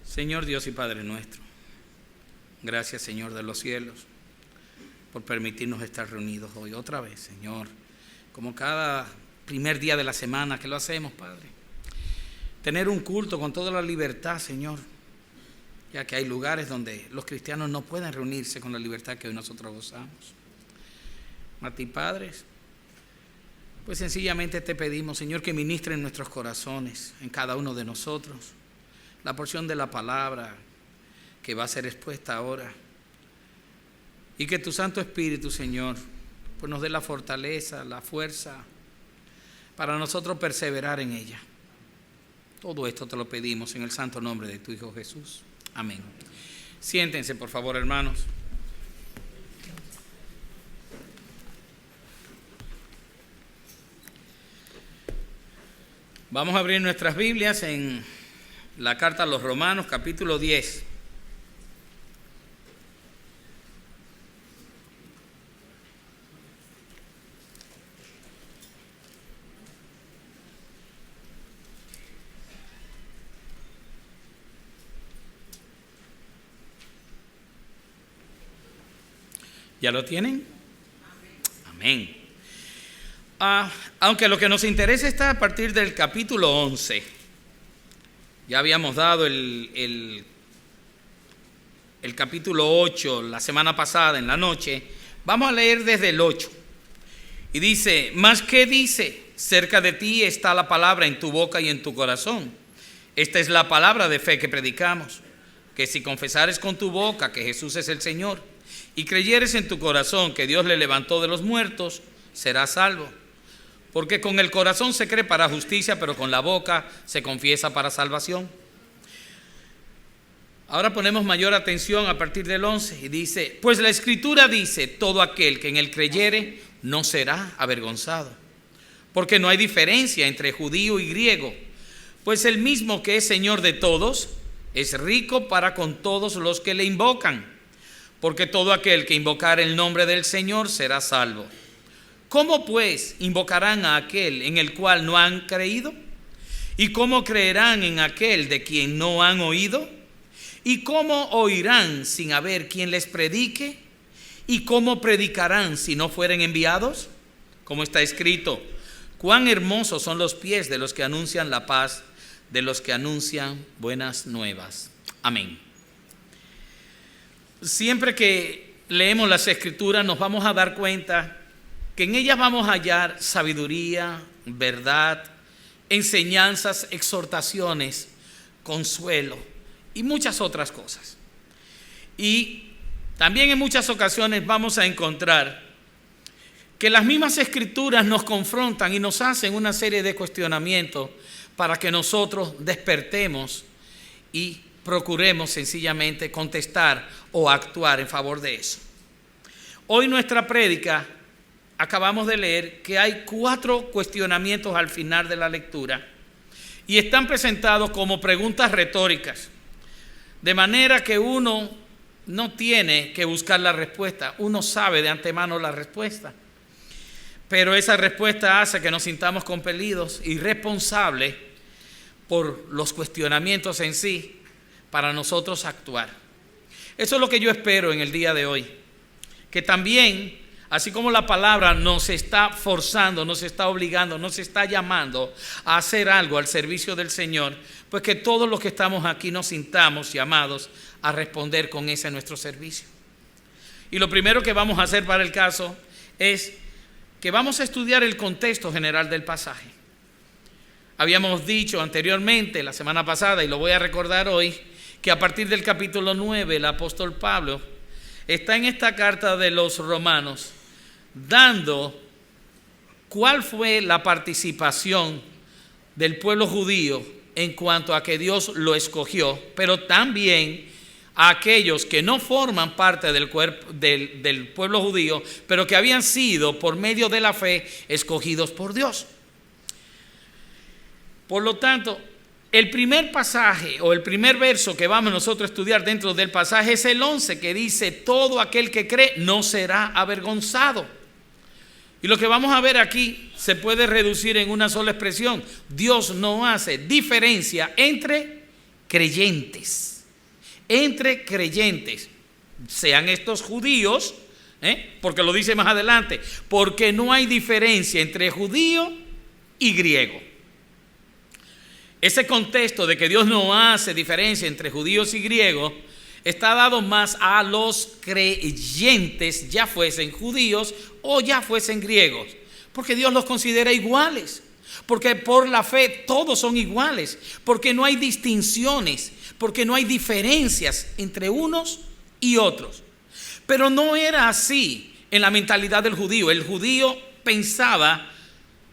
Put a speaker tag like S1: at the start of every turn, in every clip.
S1: Señor Dios y Padre nuestro, gracias, Señor de los cielos, por permitirnos estar reunidos hoy otra vez, Señor, como cada primer día de la semana que lo hacemos, Padre. Tener un culto con toda la libertad, Señor, ya que hay lugares donde los cristianos no pueden reunirse con la libertad que hoy nosotros gozamos. A ti, Padre, pues sencillamente te pedimos, Señor, que ministre en nuestros corazones, en cada uno de nosotros, la porción de la palabra que va a ser expuesta ahora. Y que tu Santo Espíritu, Señor, pues nos dé la fortaleza, la fuerza para nosotros perseverar en ella. Todo esto te lo pedimos en el santo nombre de tu Hijo Jesús. Amén. Siéntense, por favor, hermanos. Vamos a abrir nuestras Biblias en la carta a los Romanos, capítulo 10. ¿Ya lo tienen? Amén. Aunque lo que nos interesa está a partir del capítulo 11. Ya habíamos dado el capítulo 8 la semana pasada en la noche. Vamos a leer desde el 8. Y dice: ¿Mas qué dice? Cerca de ti está la palabra en tu boca y en tu corazón. Esta es la palabra de fe que predicamos, que si confesares con tu boca que Jesús es el Señor y creyeres en tu corazón que Dios le levantó de los muertos, serás salvo. Porque con el corazón se cree para justicia, pero con la boca se confiesa para salvación. Ahora ponemos mayor atención a partir del 11 y dice: pues la Escritura dice, todo aquel que en él creyere no será avergonzado. Porque no hay diferencia entre judío y griego, pues el mismo que es Señor de todos es rico para con todos los que le invocan. Porque todo aquel que invocare el nombre del Señor será salvo. ¿Cómo pues invocarán a aquel en el cual no han creído? ¿Y cómo creerán en aquel de quien no han oído? ¿Y cómo oirán sin haber quien les predique? ¿Y cómo predicarán si no fueren enviados? Como está escrito: cuán hermosos son los pies de los que anuncian la paz, de los que anuncian buenas nuevas. Amén. Siempre que leemos las Escrituras nos vamos a dar cuenta que en ellas vamos a hallar sabiduría, verdad, enseñanzas, exhortaciones, consuelo y muchas otras cosas. Y también en muchas ocasiones vamos a encontrar que las mismas Escrituras nos confrontan y nos hacen una serie de cuestionamientos para que nosotros despertemos y procuremos sencillamente contestar o actuar en favor de eso. Hoy nuestra prédica, acabamos de leer que hay 4 cuestionamientos al final de la lectura y están presentados como preguntas retóricas, de manera que uno no tiene que buscar la respuesta, uno sabe de antemano la respuesta, pero esa respuesta hace que nos sintamos compelidos y responsables por los cuestionamientos en sí para nosotros actuar. Eso es lo que yo espero en el día de hoy, que también, así como la palabra nos está forzando, nos está obligando, nos está llamando a hacer algo al servicio del Señor, pues que todos los que estamos aquí nos sintamos llamados a responder con ese nuestro servicio. Y lo primero que vamos a hacer para el caso es que vamos a estudiar el contexto general del pasaje. Habíamos dicho anteriormente, la semana pasada, y lo voy a recordar hoy, que a partir del capítulo 9 el apóstol Pablo está en esta carta de los Romanos dando cuál fue la participación del pueblo judío en cuanto a que Dios lo escogió, pero también a aquellos que no forman parte del pueblo judío, pero que habían sido por medio de la fe escogidos por Dios. Por lo tanto, el primer pasaje o el primer verso que vamos nosotros a estudiar dentro del pasaje es el 11, que dice: todo aquel que cree no será avergonzado. Y lo que vamos a ver aquí se puede reducir en una sola expresión: Dios no hace diferencia entre creyentes. entre creyentes, sean estos judíos, porque lo dice más adelante, porque no hay diferencia entre judío y griego. Ese contexto de que Dios no hace diferencia entre judíos y griegos está dado más a los creyentes, ya fuesen judíos o ya fuesen griegos, porque Dios los considera iguales, porque por la fe todos son iguales, porque no hay distinciones, porque no hay diferencias entre unos y otros. Pero no era así en la mentalidad del judío. El judío pensaba,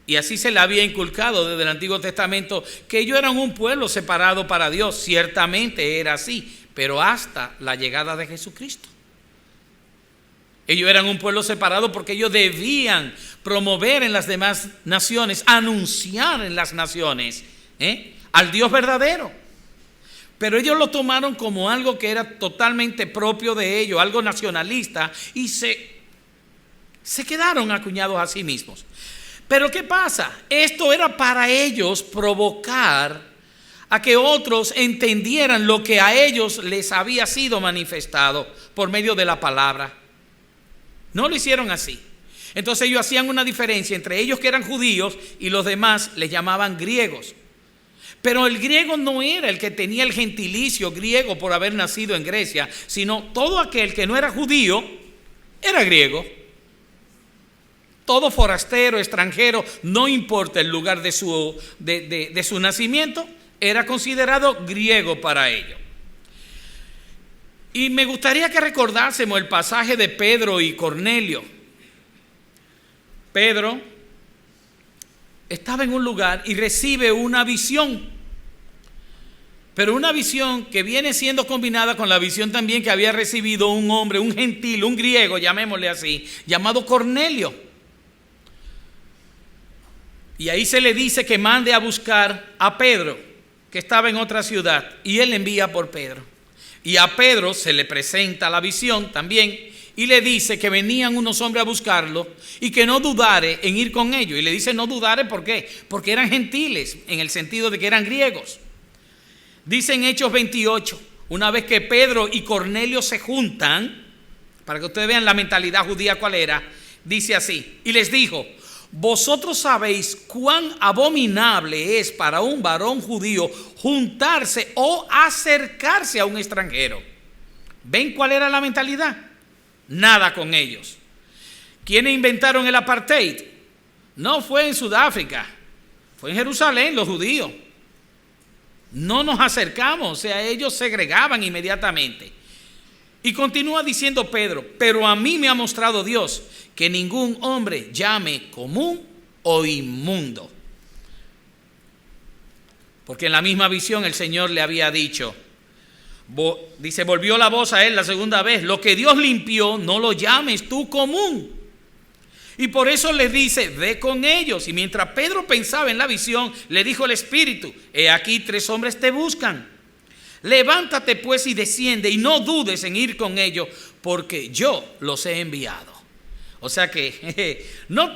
S1: y así se le había inculcado desde el Antiguo Testamento, que ellos eran un pueblo separado para Dios. Ciertamente era así, pero hasta la llegada de Jesucristo. Ellos eran un pueblo separado porque ellos debían promover en las demás naciones, anunciar en las naciones al Dios verdadero. Pero ellos lo tomaron como algo que era totalmente propio de ellos, algo nacionalista, y se quedaron acuñados a sí mismos. Pero ¿qué pasa? Esto era para ellos provocar a que otros entendieran lo que a ellos les había sido manifestado por medio de la palabra. No lo hicieron así. Entonces ellos hacían una diferencia entre ellos que eran judíos y los demás les llamaban griegos. Pero el griego no era el que tenía el gentilicio griego por haber nacido en Grecia, sino todo aquel que no era judío era griego. Todo forastero, extranjero, no importa el lugar de su nacimiento, era considerado griego para ellos. Y me gustaría que recordásemos el pasaje de Pedro y Cornelio. Pedro estaba en un lugar y recibe una visión, pero una visión que viene siendo combinada con la visión también que había recibido un hombre, un gentil, un griego, llamémosle así, llamado Cornelio. Y ahí se le dice que mande a buscar a Pedro, que estaba en otra ciudad, y él envía por Pedro. Y a Pedro se le presenta la visión también y le dice que venían unos hombres a buscarlo y que no dudare en ir con ellos. Y le dice no dudare, ¿por qué? Porque eran gentiles, en el sentido de que eran griegos. Dice en Hechos 28, una vez que Pedro y Cornelio se juntan, para que ustedes vean la mentalidad judía cuál era, dice así, y les dijo: vosotros sabéis cuán abominable es para un varón judío juntarse o acercarse a un extranjero. ¿Ven cuál era la mentalidad? Nada con ellos. ¿Quiénes inventaron el apartheid? No fue en Sudáfrica, fue en Jerusalén, los judíos. No nos acercamos, o sea, ellos segregaban inmediatamente. Y continúa diciendo Pedro: pero a mí me ha mostrado Dios que ningún hombre llame común o inmundo. Porque en la misma visión el Señor le había dicho, dice, volvió la voz a él la segunda vez: lo que Dios limpió, no lo llames tú común. Y por eso le dice: ve con ellos. Y mientras Pedro pensaba en la visión, le dijo el Espíritu: he aquí 3 hombres te buscan. Levántate pues y desciende, y no dudes en ir con ellos, porque yo los he enviado. O sea que no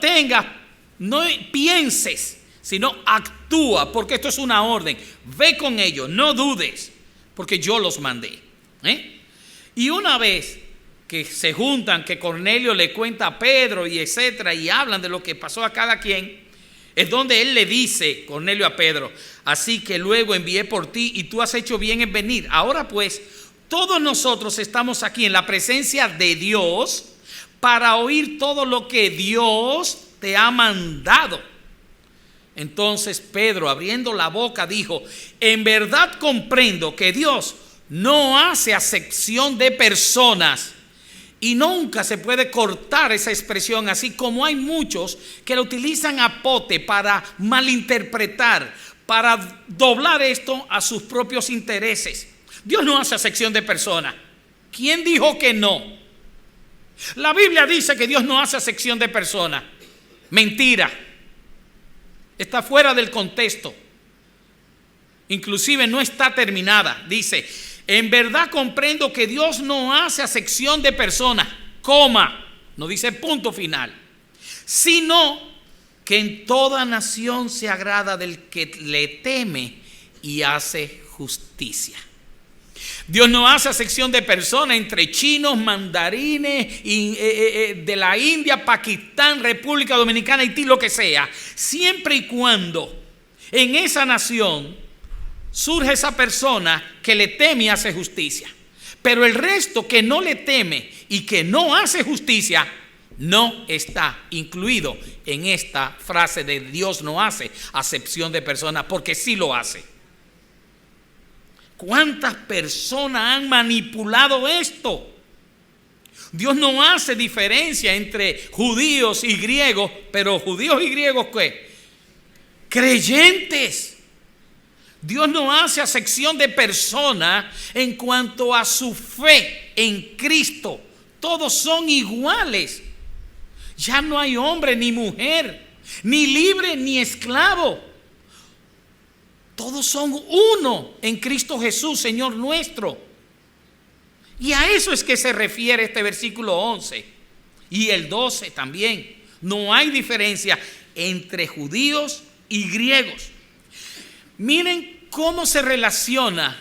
S1: pienses, sino actúa, porque esto es una orden. Ve con ellos, no dudes, porque yo los mandé. Y una vez que se juntan, que Cornelio le cuenta a Pedro y etcétera, y hablan de lo que pasó a cada quien, es donde él le dice, Cornelio, a Pedro: así que luego envié por ti y tú has hecho bien en venir. Ahora pues, todos nosotros estamos aquí en la presencia de Dios para oír todo lo que Dios te ha mandado. Entonces Pedro, abriendo la boca, dijo: en verdad comprendo que Dios no hace acepción de personas. Y nunca se puede cortar esa expresión, así como hay muchos que la utilizan a pote para malinterpretar, para doblar esto a sus propios intereses. Dios no hace acepción de personas. ¿Quién dijo que no? La Biblia dice que Dios no hace acepción de personas. Mentira. Está fuera del contexto. Inclusive no está terminada. Dice: en verdad comprendo que Dios no hace acepción de personas, coma, no dice punto final, sino que en toda nación se agrada del que le teme y hace justicia. Dios no hace acepción de personas entre chinos, mandarines, de la India, Pakistán, República Dominicana, Haití, lo que sea. Siempre y cuando en esa nación surge esa persona que le teme y hace justicia. Pero el resto que no le teme y que no hace justicia no está incluido en esta frase de Dios no hace acepción de personas, porque sí lo hace. ¿Cuántas personas han manipulado esto? Dios no hace diferencia entre judíos y griegos, pero judíos y griegos ¿qué? Creyentes. Dios no hace acepción de personas en cuanto a su fe en Cristo. Todos son iguales. Ya no hay hombre ni mujer, ni libre ni esclavo. Todos son uno en Cristo Jesús, Señor nuestro. Y a eso es que se refiere este versículo 11 y el 12 también. No hay diferencia entre judíos y griegos. Miren cómo se relaciona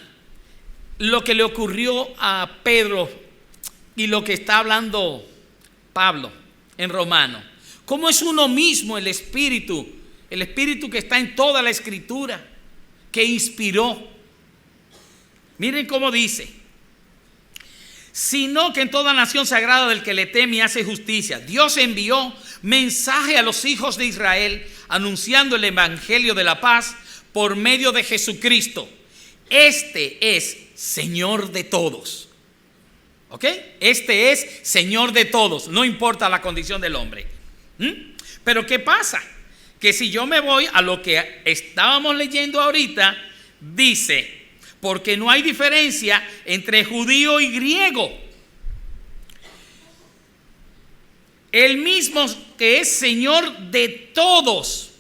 S1: lo que le ocurrió a Pedro y lo que está hablando Pablo en Romanos. Cómo es uno mismo el Espíritu que está en toda la Escritura, que inspiró. Miren cómo dice: sino que en toda nación sagrada del que le teme y hace justicia, Dios envió mensaje a los hijos de Israel, anunciando el evangelio de la paz por medio de Jesucristo. Este es Señor de todos. ¿Ok? Este es Señor de todos, no importa la condición del hombre. Pero ¿qué pasa? Que si yo me voy a lo que estábamos leyendo ahorita, dice, porque no hay diferencia entre judío y griego. El mismo que es Señor de todos.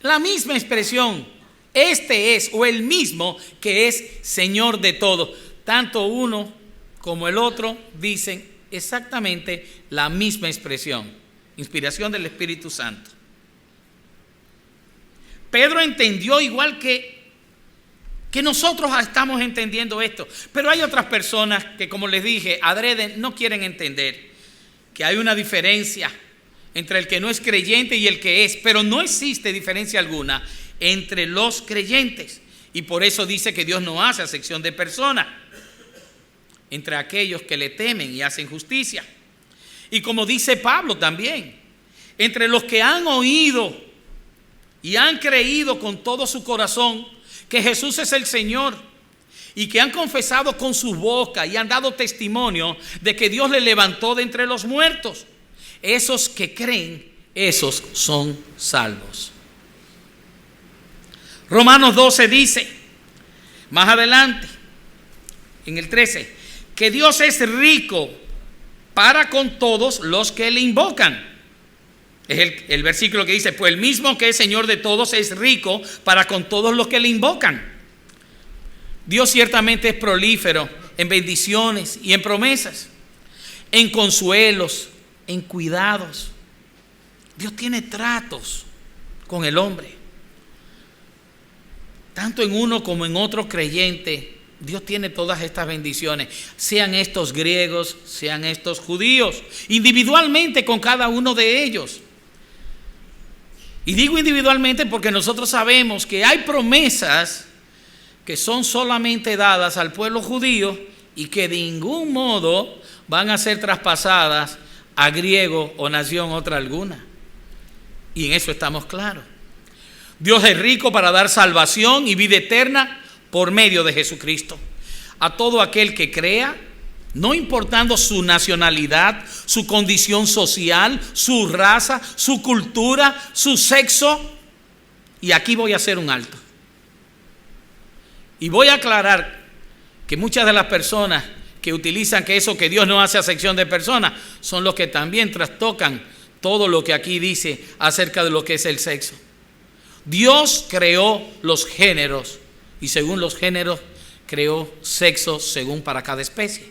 S1: La misma expresión. Este es, o el mismo que es Señor de todos. Tanto uno como el otro dicen exactamente la misma expresión. Inspiración del Espíritu Santo. Pedro entendió igual que nosotros estamos entendiendo esto. Pero hay otras personas que, como les dije, adrede no quieren entender que hay una diferencia entre el que no es creyente y el que es. Pero no existe diferencia alguna entre los creyentes. Y por eso dice que Dios no hace acepción de personas entre aquellos que le temen y hacen justicia. Y como dice Pablo también, entre los que han oído y han creído con todo su corazón que Jesús es el Señor, y que han confesado con su boca y han dado testimonio de que Dios le levantó de entre los muertos. Esos que creen, esos son salvos. Romanos 12 dice, más adelante, en el 13, que Dios es rico para con todos los que le invocan. Es el versículo que dice, pues el mismo que es Señor de todos es rico para con todos los que le invocan. Dios ciertamente es prolífero en bendiciones y en promesas, en consuelos, en cuidados. Dios tiene tratos con el hombre. Tanto en uno como en otro creyente, Dios tiene todas estas bendiciones, sean estos griegos, sean estos judíos, individualmente con cada uno de ellos. Y digo individualmente porque nosotros sabemos que hay promesas que son solamente dadas al pueblo judío y que de ningún modo van a ser traspasadas a griego o nación otra alguna. Y en eso estamos claros. Dios es rico para dar salvación y vida eterna por medio de Jesucristo a todo aquel que crea, no importando su nacionalidad, su condición social, su raza, su cultura, su sexo. Y aquí voy a hacer un alto. Y voy a aclarar que muchas de las personas que utilizan que eso, que Dios no hace acepción de personas, son los que también trastocan todo lo que aquí dice acerca de lo que es el sexo. Dios creó los géneros y según los géneros creó sexo según para cada especie,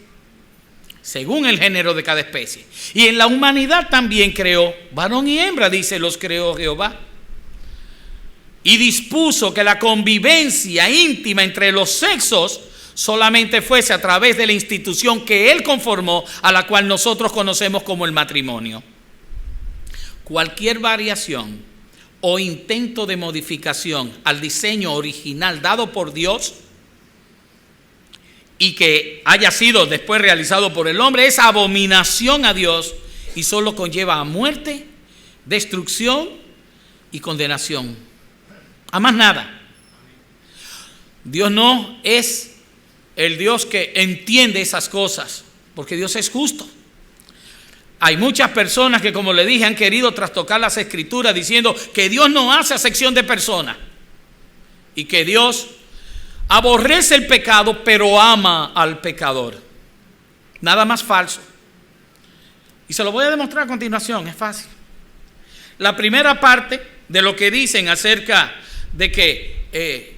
S1: según el género de cada especie. Y en la humanidad también creó varón y hembra, dice, los creó Jehová. Y dispuso que la convivencia íntima entre los sexos solamente fuese a través de la institución que Él conformó, a la cual nosotros conocemos como el matrimonio. Cualquier variación o intento de modificación al diseño original dado por Dios y que haya sido después realizado por el hombre es abominación a Dios y solo conlleva a muerte, destrucción y condenación. A más nada. Dios no es el Dios que entiende esas cosas, porque Dios es justo. Hay muchas personas que, como le dije, han querido trastocar las escrituras diciendo que Dios no hace acepción de personas y que Dios aborrece el pecado pero ama al pecador. Nada más falso. Y se lo voy a demostrar a continuación, es fácil. La primera parte de lo que dicen acerca de que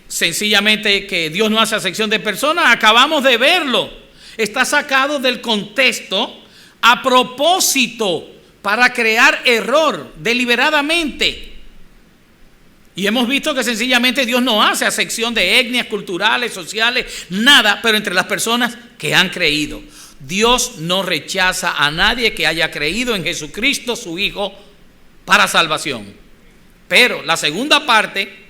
S1: sencillamente que Dios no hace acepción de personas, acabamos de verlo. Está sacado del contexto a propósito para crear error deliberadamente. Y hemos visto que sencillamente Dios no hace acepción de etnias, culturales, sociales, nada, pero entre las personas que han creído. Dios no rechaza a nadie que haya creído en Jesucristo, su Hijo, para salvación. Pero la segunda parte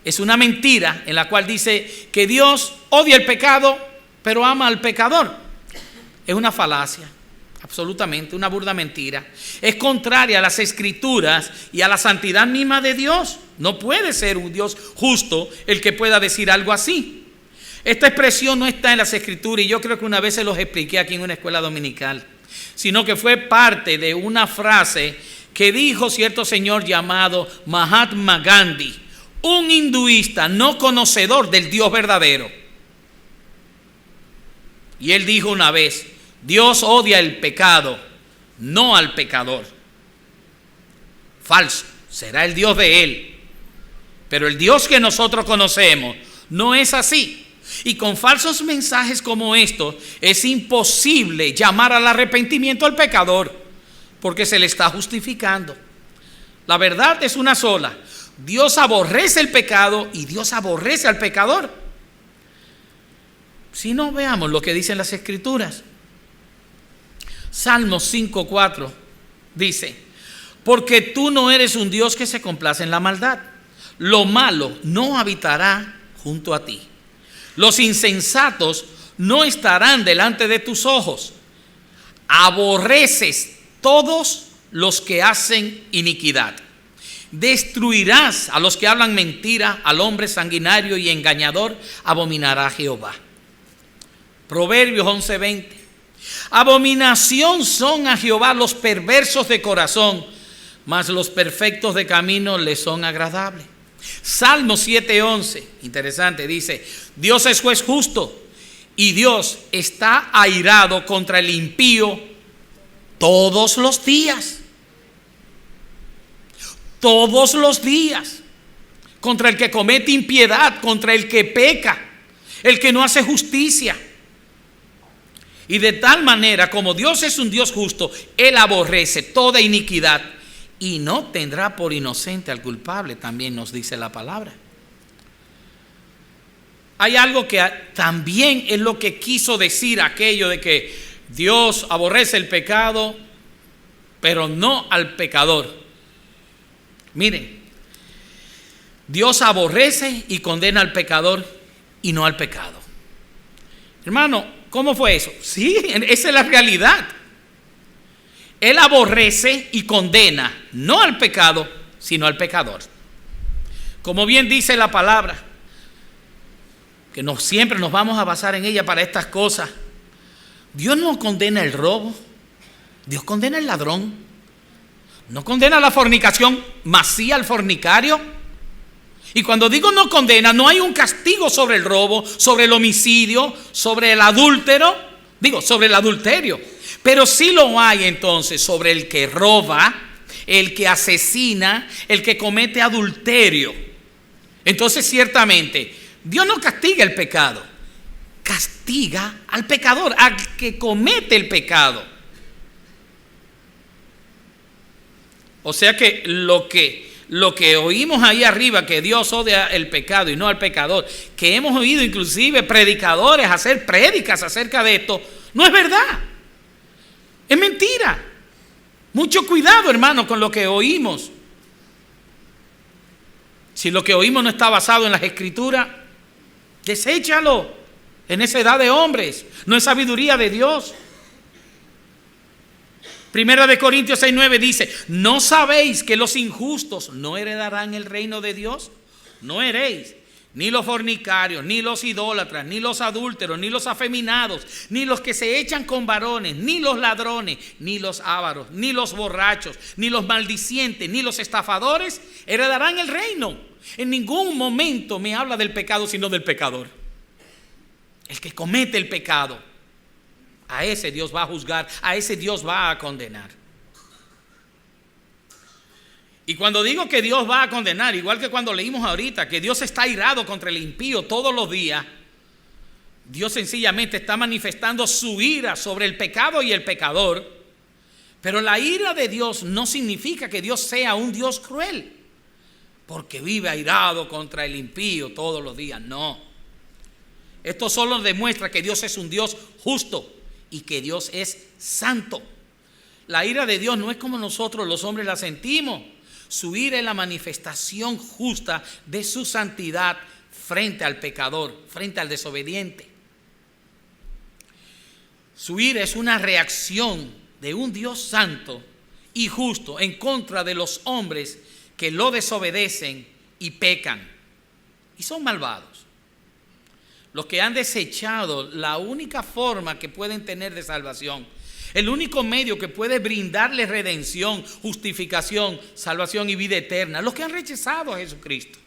S1: es una mentira en la cual dice que Dios odia el pecado, pero ama al pecador. Es una falacia, absolutamente, una burda mentira. Es contraria a las escrituras y a la santidad misma de Dios. No puede ser un Dios justo el que pueda decir algo así. Esta expresión no está en las escrituras y yo creo que una vez se los expliqué aquí en una escuela dominical, sino que fue parte de una frase que dijo cierto señor llamado Mahatma Gandhi, un hinduista no conocedor del Dios verdadero. Y él dijo una vez: Dios odia el pecado, no al pecador. Falso, será el Dios de él. Pero el Dios que nosotros conocemos no es así. Y con falsos mensajes como estos es imposible llamar al arrepentimiento al pecador, porque se le está justificando. La verdad es una sola: Dios aborrece el pecado y Dios aborrece al pecador. Si no, veamos lo que dicen las escrituras. Salmos 5:4 dice: porque tú no eres un Dios que se complace en la maldad. Lo malo no habitará junto a ti. Los insensatos no estarán delante de tus ojos. Aborreces todos los que hacen iniquidad. Destruirás a los que hablan mentira, al hombre sanguinario y engañador abominará Jehová. Proverbios 11:20. Abominación son a Jehová los perversos de corazón, mas los perfectos de camino le son agradables. Salmo 7:11, interesante, dice: Dios es juez justo y Dios está airado contra el impío todos los días. Todos los días. Contra el que comete impiedad, contra el que peca, el que no hace justicia. Y de tal manera, como Dios es un Dios justo, Él aborrece toda iniquidad y no tendrá por inocente al culpable, también nos dice la palabra. Hay algo que también es lo que quiso decir aquello de que Dios aborrece el pecado, pero no al pecador. Miren, Dios aborrece y condena al pecador y no al pecado. Hermano, ¿cómo fue eso? Sí, esa es la realidad. Él aborrece y condena no al pecado, sino al pecador. Como bien dice la palabra, que siempre nos vamos a basar en ella para estas cosas. Dios no condena el robo, Dios condena el ladrón, no condena la fornicación, mas sí al fornicario. Y cuando digo no condena, no hay un castigo sobre el robo, sobre el homicidio, sobre el adúltero, sobre el adulterio. Pero sí lo hay entonces sobre el que roba, el que asesina, el que comete adulterio. Entonces ciertamente Dios no castiga el pecado, castiga al pecador, al que comete el pecado. O sea que lo que oímos ahí arriba, que Dios odia el pecado y no al pecador, que hemos oído inclusive predicadores hacer prédicas acerca de esto, no es verdad. Es mentira. Mucho cuidado, hermano, con lo que oímos. Si lo que oímos no está basado en las Escrituras, deséchalo. En esa edad de hombres, no es sabiduría de Dios. Primera de Corintios 6:9 dice: ¿no sabéis que los injustos no heredarán el reino de Dios? No heréis, ni los fornicarios, ni los idólatras, ni los adúlteros, ni los afeminados, ni los que se echan con varones, ni los ladrones, ni los ávaros, ni los borrachos, ni los maldicientes, ni los estafadores heredarán el reino. En ningún momento me habla del pecado, sino del pecador. El que comete el pecado, a ese Dios va a juzgar, a ese Dios va a condenar. Y cuando digo que Dios va a condenar, igual que cuando leímos ahorita que Dios está airado contra el impío todos los días, Dios sencillamente está manifestando su ira sobre el pecado y el pecador. Pero la ira de Dios no significa que Dios sea un Dios cruel, porque vive airado contra el impío todos los días. No. Esto solo demuestra que Dios es un Dios justo y que Dios es santo. La ira de Dios no es como nosotros los hombres la sentimos. Su ira es la manifestación justa de su santidad frente al pecador, frente al desobediente. Su ira es una reacción de un Dios santo y justo en contra de los hombres que lo desobedecen y pecan y son malvados. Los que han desechado la única forma que pueden tener de salvación, el único medio que puede brindarles redención, justificación, salvación y vida eterna. Los que han rechazado a Jesucristo.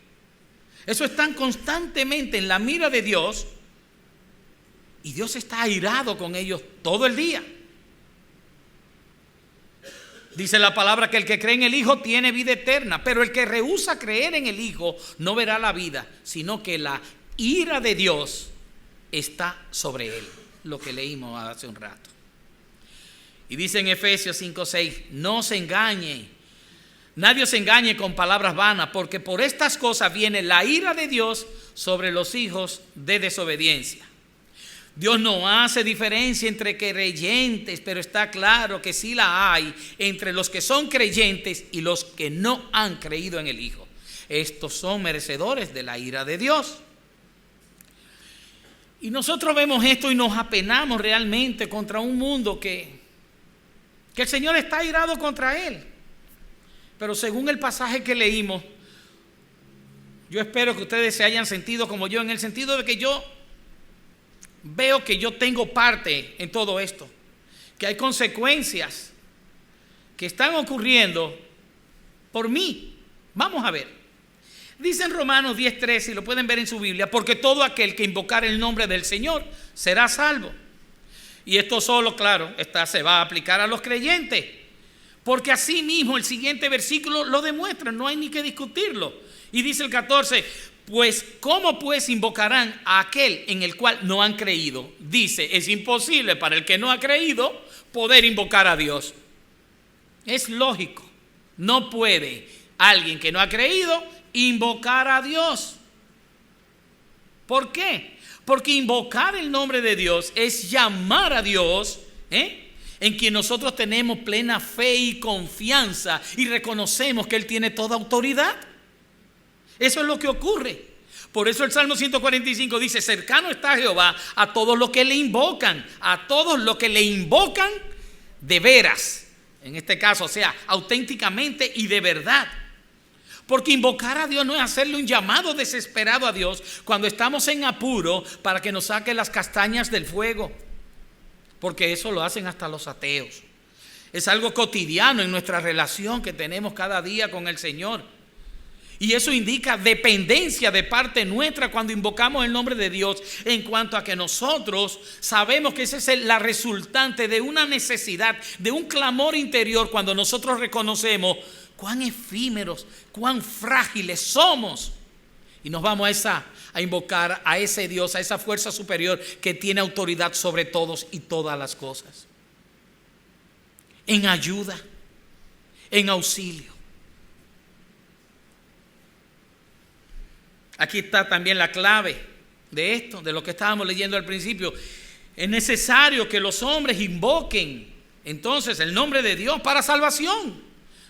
S1: Eso están constantemente en la mira de Dios y Dios está airado con ellos todo el día. Dice la palabra que el que cree en el Hijo tiene vida eterna, pero el que rehúsa creer en el Hijo no verá la vida, sino que la ira de Dios está sobre él, lo que leímos hace un rato. Y dice en Efesios 5:6: no se engañe, nadie se engañe con palabras vanas, porque por estas cosas viene la ira de Dios sobre los hijos de desobediencia. Dios no hace diferencia entre creyentes, pero está claro que sí la hay entre los que son creyentes y los que no han creído en el Hijo. Estos son merecedores de la ira de Dios. Y nosotros vemos esto y nos apenamos realmente contra un mundo que el Señor está airado contra él. Pero según el pasaje que leímos, yo espero que ustedes se hayan sentido como yo, en el sentido de que yo veo que yo tengo parte en todo esto, que hay consecuencias que están ocurriendo por mí. Vamos a ver. Dice en Romanos 10:13, y lo pueden ver en su Biblia: porque todo aquel que invocar el nombre del Señor será salvo. Y esto solo, claro, se va a aplicar a los creyentes, porque así mismo el siguiente versículo lo demuestra, no hay ni que discutirlo. Y dice el 14: pues ¿cómo pues invocarán a aquel en el cual no han creído? Dice, es imposible para el que no ha creído poder invocar a Dios. Es lógico, no puede alguien que no ha creído invocar a Dios. ¿Por qué? Porque invocar el nombre de Dios es llamar a Dios, en quien nosotros tenemos plena fe y confianza y reconocemos que Él tiene toda autoridad. Eso es lo que ocurre. Por eso el Salmo 145 dice: cercano está Jehová a todos los que le invocan, a todos los que le invocan de veras. En este caso, o sea, auténticamente y de verdad. Porque invocar a Dios no es hacerle un llamado desesperado a Dios cuando estamos en apuro para que nos saque las castañas del fuego. Porque eso lo hacen hasta los ateos. Es algo cotidiano en nuestra relación que tenemos cada día con el Señor. Y eso indica dependencia de parte nuestra cuando invocamos el nombre de Dios, en cuanto a que nosotros sabemos que esa es la resultante de una necesidad, de un clamor interior, cuando nosotros reconocemos cuán efímeros, cuán frágiles somos. Y nos vamos a invocar a ese Dios, a esa fuerza superior que tiene autoridad sobre todos y todas las cosas. En ayuda, en auxilio. Aquí está también la clave de esto, de lo que estábamos leyendo al principio. Es necesario que los hombres invoquen entonces el nombre de Dios para salvación,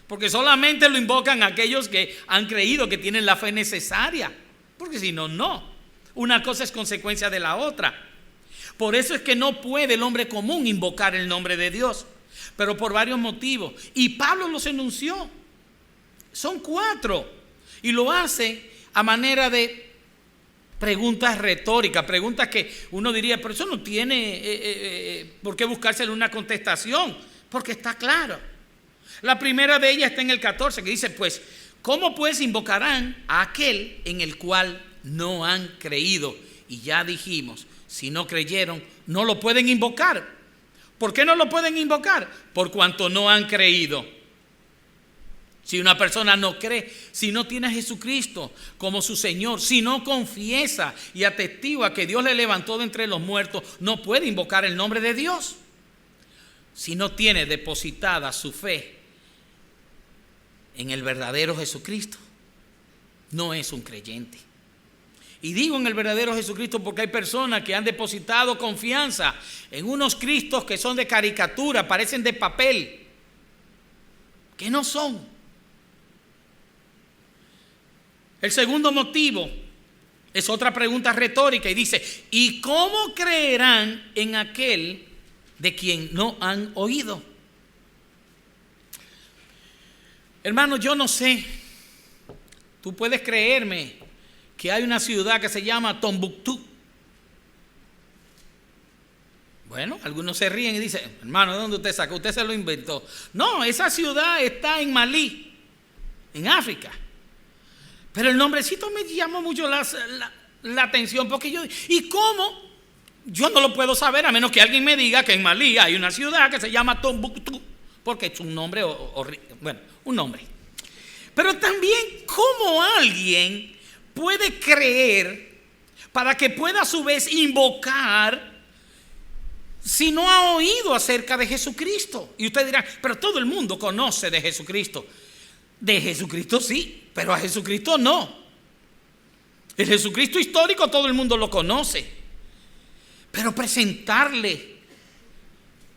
S1: porque solamente lo invocan aquellos que han creído, que tienen la fe necesaria, porque si no, no. Una cosa es consecuencia de la otra. Por eso es que no puede el hombre común invocar el nombre de Dios, pero por varios motivos. Y Pablo los enunció. Son 4. Y lo hace a manera de preguntas retóricas, preguntas que uno diría, pero eso no tiene por qué buscársele una contestación, porque está claro. La primera de ellas está en el 14, que dice, pues, ¿cómo pues invocarán a aquel en el cual no han creído? Y ya dijimos, si no creyeron, no lo pueden invocar. ¿Por qué no lo pueden invocar? Por cuanto no han creído. Si una persona no cree, si no tiene a Jesucristo como su Señor, si no confiesa y atestigua que Dios le levantó de entre los muertos, no puede invocar el nombre de Dios. Si no tiene depositada su fe en el verdadero Jesucristo, no es un creyente. Y digo en el verdadero Jesucristo porque hay personas que han depositado confianza en unos Cristos que son de caricatura, parecen de papel, que no son. El segundo motivo es otra pregunta retórica y dice, ¿y cómo creerán en aquel de quien no han oído? Hermano, yo no sé, tú puedes creerme que hay una ciudad que se llama Tombuctú. Bueno, algunos se ríen y dicen, hermano, ¿de dónde usted sacó? Usted se lo inventó. No, esa ciudad está en Malí, en África. Pero el nombrecito me llamó mucho la atención, porque yo, ¿y cómo? Yo no lo puedo saber a menos que alguien me diga que en Malí hay una ciudad que se llama Tombuctú, porque es un nombre bueno, un nombre. Pero también, ¿cómo alguien puede creer para que pueda a su vez invocar si no ha oído acerca de Jesucristo? Y usted dirá, pero todo el mundo conoce de Jesucristo. De Jesucristo sí, pero a Jesucristo no. El Jesucristo histórico todo el mundo lo conoce. Pero presentarle,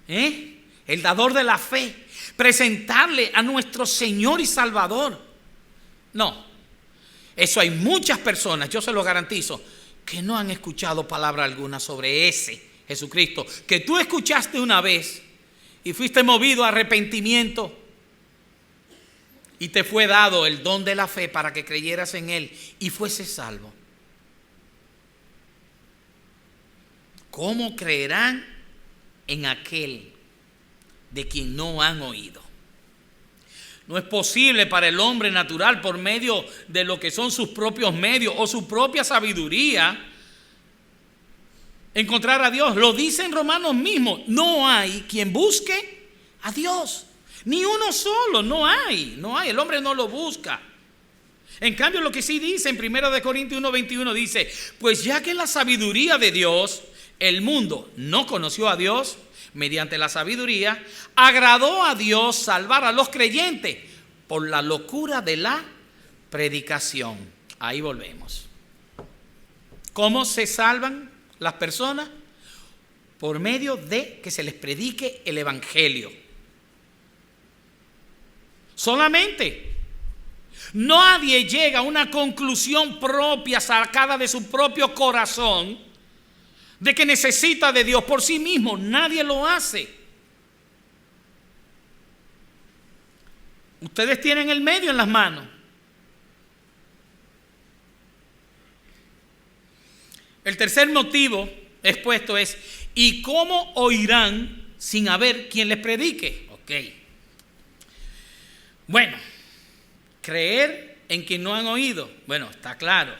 S1: el dador de la fe, presentarle a nuestro Señor y Salvador, no. Eso hay muchas personas, yo se lo garantizo, que no han escuchado palabra alguna sobre ese Jesucristo, que tú escuchaste una vez y fuiste movido a arrepentimiento y te fue dado el don de la fe para que creyeras en Él y fuese salvo. ¿Cómo creerán en aquel de quien no han oído? No es posible para el hombre natural, por medio de lo que son sus propios medios o su propia sabiduría, encontrar a Dios. Lo dice en Romanos mismo, no hay quien busque a Dios. Ni uno solo, no hay, el hombre no lo busca. En cambio, lo que sí dice en 1 Corintios 1:21 dice, pues ya que en la sabiduría de Dios el mundo no conoció a Dios, mediante la sabiduría, agradó a Dios salvar a los creyentes por la locura de la predicación. Ahí volvemos. ¿Cómo se salvan las personas? Por medio de que se les predique el evangelio. Solamente. Nadie llega a una conclusión propia sacada de su propio corazón de que necesita de Dios por sí mismo. Nadie lo hace. Ustedes tienen el medio en las manos. El tercer motivo expuesto es, ¿y cómo oirán sin haber quien les predique? Ok. Bueno, creer en quien no han oído, bueno, está claro,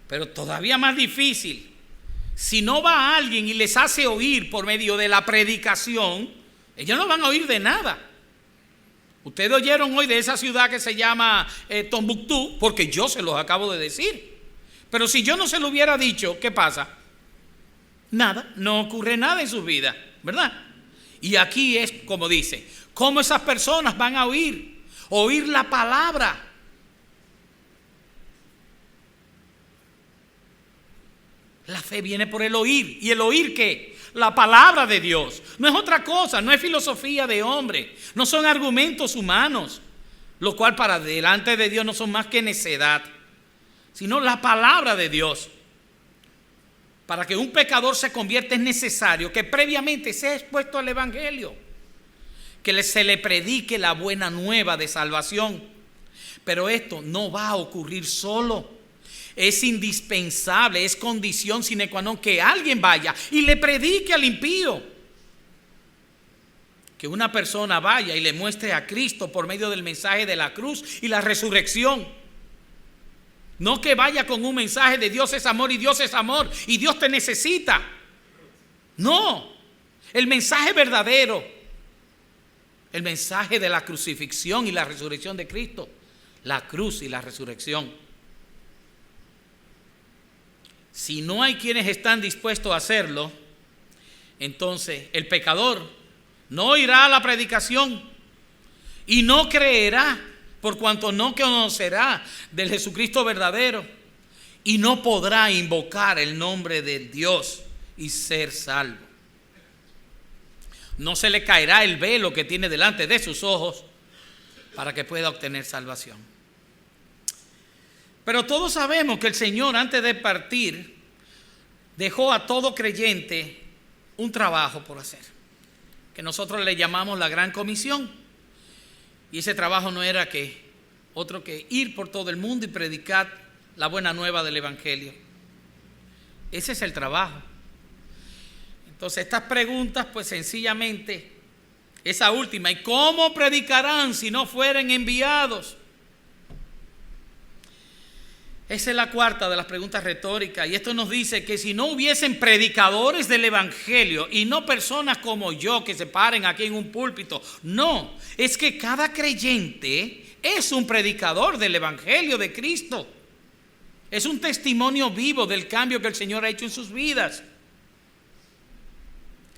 S1: pero todavía más difícil. Si no va alguien y les hace oír por medio de la predicación, ellos no van a oír de nada. Ustedes oyeron hoy de esa ciudad que se llama Tombuctú, porque yo se los acabo de decir. Pero si yo no se lo hubiera dicho, ¿qué pasa? Nada, no ocurre nada en sus vidas, ¿verdad? Y aquí es como dice, ¿cómo esas personas van a oír? Oír la palabra. La fe viene por el oír. ¿Y el oír qué? La palabra de Dios. No es otra cosa, no es filosofía de hombre, no son argumentos humanos, lo cual para delante de Dios no son más que necedad, sino la palabra de Dios. Para que un pecador se convierta es necesario que previamente sea expuesto al evangelio, que se le predique la buena nueva de salvación. Pero esto no va a ocurrir solo. Es indispensable, es condición sine qua non que alguien vaya y le predique al impío. Que una persona vaya y le muestre a Cristo por medio del mensaje de la cruz y la resurrección. No que vaya con un mensaje de Dios es amor y Dios es amor y Dios te necesita. No, el mensaje verdadero, el mensaje de la crucifixión y la resurrección de Cristo, la cruz y la resurrección. Si no hay quienes están dispuestos a hacerlo, entonces el pecador no irá a la predicación y no creerá, por cuanto no conocerá del Jesucristo verdadero, y no podrá invocar el nombre de Dios y ser salvo. No se le caerá el velo que tiene delante de sus ojos para que pueda obtener salvación. Pero todos sabemos que el Señor, antes de partir, dejó a todo creyente un trabajo por hacer, que nosotros le llamamos la Gran Comisión. Y ese trabajo no era otro que ir por todo el mundo y predicar la buena nueva del evangelio. Ese es el trabajo. Entonces estas preguntas, pues sencillamente, esa última, ¿y cómo predicarán si no fueren enviados? Esa es la cuarta de las preguntas retóricas, y esto nos dice que si no hubiesen predicadores del evangelio y no personas como yo que se paren aquí en un púlpito, no, es que cada creyente es un predicador del evangelio de Cristo. Es un testimonio vivo del cambio que el Señor ha hecho en sus vidas.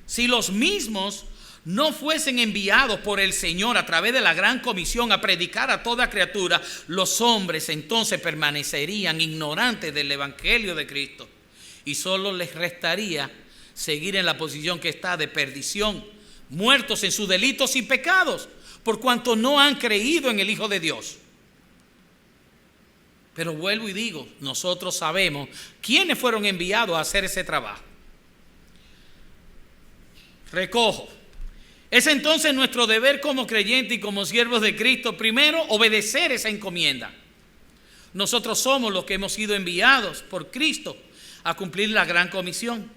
S1: Si los mismos no fuesen enviados por el Señor a través de la gran comisión a predicar a toda criatura, los hombres entonces permanecerían ignorantes del evangelio de Cristo y solo les restaría seguir en la posición que está de perdición, muertos en sus delitos y pecados, por cuanto no han creído en el Hijo de Dios. Pero vuelvo y digo, nosotros sabemos quiénes fueron enviados a hacer ese trabajo. Recojo. Es entonces nuestro deber como creyentes y como siervos de Cristo, primero, obedecer esa encomienda. Nosotros somos los que hemos sido enviados por Cristo a cumplir la gran comisión.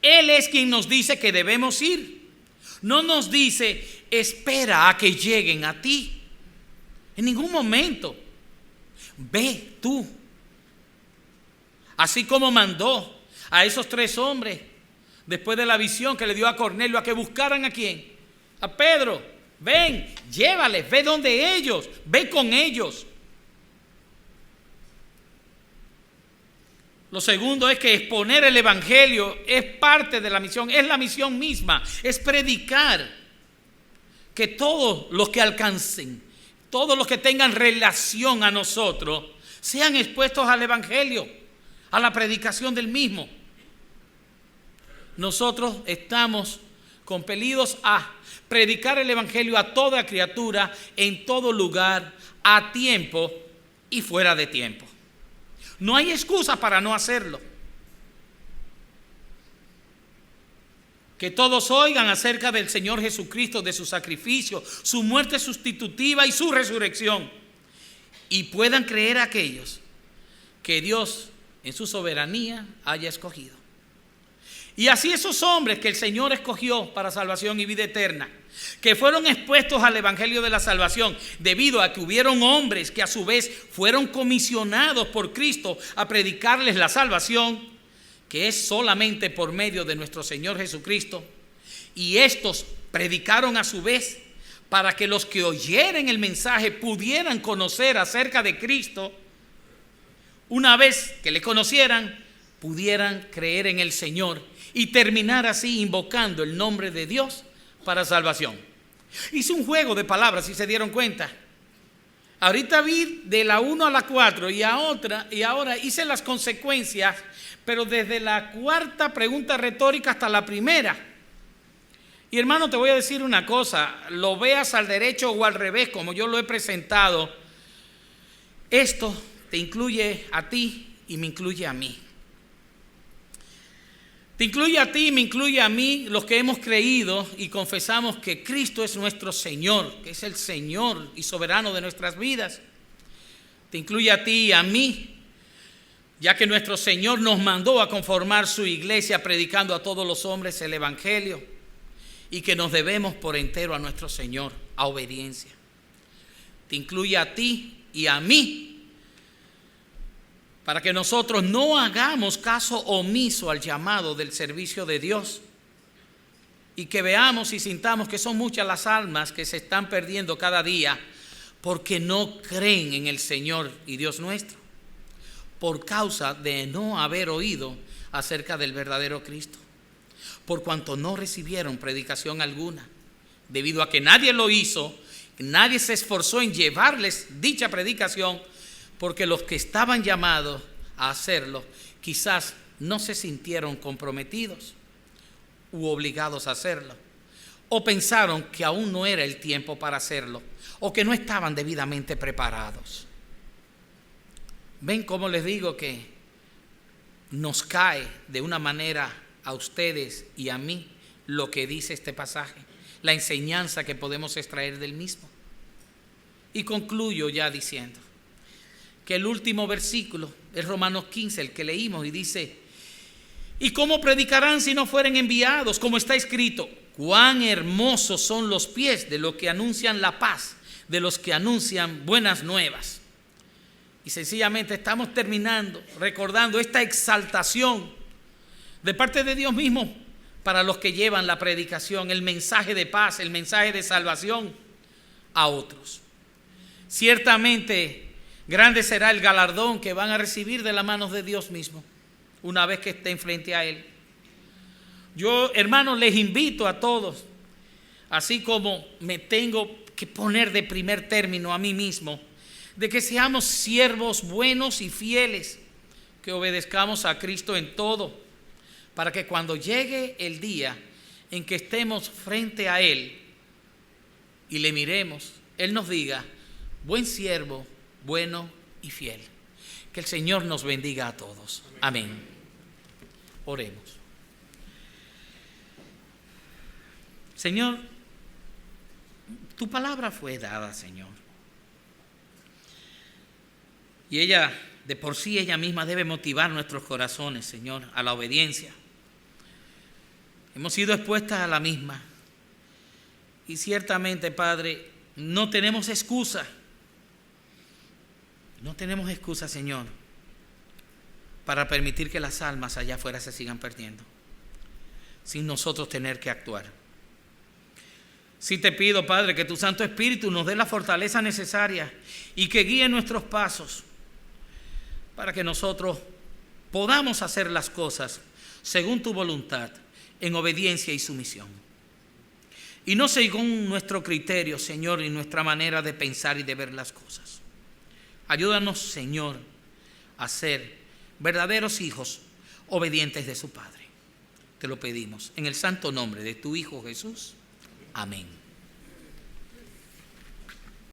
S1: Él es quien nos dice que debemos ir. No nos dice, espera a que lleguen a ti. En ningún momento. Ve tú. Así como mandó a esos 3 hombres después de la visión que le dio a Cornelio a que buscaran ¿a quién? A Pedro. Ven, llévales, ve donde ellos, ve con ellos. Lo segundo es que exponer el evangelio es parte de la misión, es la misión misma, es predicar. Que todos los que alcancen, todos los que tengan relación a nosotros, sean expuestos al evangelio, a la predicación del mismo. Nosotros estamos compelidos a predicar el evangelio a toda criatura, en todo lugar, a tiempo y fuera de tiempo. No hay excusa para no hacerlo. Que todos oigan acerca del Señor Jesucristo, de su sacrificio, su muerte sustitutiva y su resurrección, y puedan creer aquellos que Dios en su soberanía haya escogido. Y así esos hombres que el Señor escogió para salvación y vida eterna, que fueron expuestos al evangelio de la salvación, debido a que hubieron hombres que a su vez fueron comisionados por Cristo a predicarles la salvación, que es solamente por medio de nuestro Señor Jesucristo, y estos predicaron a su vez para que los que oyeren el mensaje pudieran conocer acerca de Cristo. Una vez que le conocieran, pudieran creer en el Señor y terminar así invocando el nombre de Dios para salvación. Hice un juego de palabras, si se dieron cuenta. Ahorita vi de la 1 a la 4 y ahora hice las consecuencias pero desde la cuarta pregunta retórica hasta la primera. Y hermano, te voy a decir una cosa, lo veas al derecho o al revés, como yo lo he presentado, esto te incluye a ti y me incluye a mí. Te incluye a ti y me incluye a mí, los que hemos creído y confesamos que Cristo es nuestro Señor, que es el Señor y soberano de nuestras vidas. Te incluye a ti y a mí, ya que nuestro Señor nos mandó a conformar su iglesia predicando a todos los hombres el Evangelio y que nos debemos por entero a nuestro Señor, a obediencia. Te incluye a ti y a mí, para que nosotros no hagamos caso omiso al llamado del servicio de Dios y que veamos y sintamos que son muchas las almas que se están perdiendo cada día porque no creen en el Señor y Dios nuestro, por causa de no haber oído acerca del verdadero Cristo, por cuanto no recibieron predicación alguna, debido a que nadie lo hizo, nadie se esforzó en llevarles dicha predicación, porque los que estaban llamados a hacerlo quizás no se sintieron comprometidos u obligados a hacerlo, o pensaron que aún no era el tiempo para hacerlo, o que no estaban debidamente preparados. Ven cómo les digo que nos cae de una manera a ustedes y a mí lo que dice este pasaje, la enseñanza que podemos extraer del mismo. Y concluyo ya diciendo que el último versículo es Romanos 15, el que leímos, y dice: ¿y cómo predicarán si no fueren enviados? Como está escrito: cuán hermosos son los pies de los que anuncian la paz, de los que anuncian buenas nuevas. Y sencillamente estamos terminando recordando esta exaltación de parte de Dios mismo para los que llevan la predicación, el mensaje de paz, el mensaje de salvación a otros. Ciertamente grande será el galardón que van a recibir de las manos de Dios mismo una vez que estén frente a Él. Yo, hermanos, les invito a todos, así como me tengo que poner de primer término a mí mismo, de que seamos siervos buenos y fieles, que obedezcamos a Cristo en todo, para que cuando llegue el día en que estemos frente a Él y le miremos, Él nos diga: buen siervo, bueno y fiel. Que el Señor nos bendiga a todos. Amén. Oremos. Señor, tu palabra fue dada, Señor. Y ella, de por sí, ella misma debe motivar nuestros corazones, Señor, a la obediencia. Hemos sido expuestas a la misma. Y ciertamente, Padre, no tenemos excusa. No tenemos excusa, Señor, para permitir que las almas allá afuera se sigan perdiendo, sin nosotros tener que actuar. Sí te pido, Padre, que tu Santo Espíritu nos dé la fortaleza necesaria y que guíe nuestros pasos para que nosotros podamos hacer las cosas según tu voluntad, en obediencia y sumisión. Y no según nuestro criterio, Señor, y nuestra manera de pensar y de ver las cosas. Ayúdanos, Señor, a ser verdaderos hijos obedientes de su Padre. Te lo pedimos en el santo nombre de tu Hijo Jesús. Amén.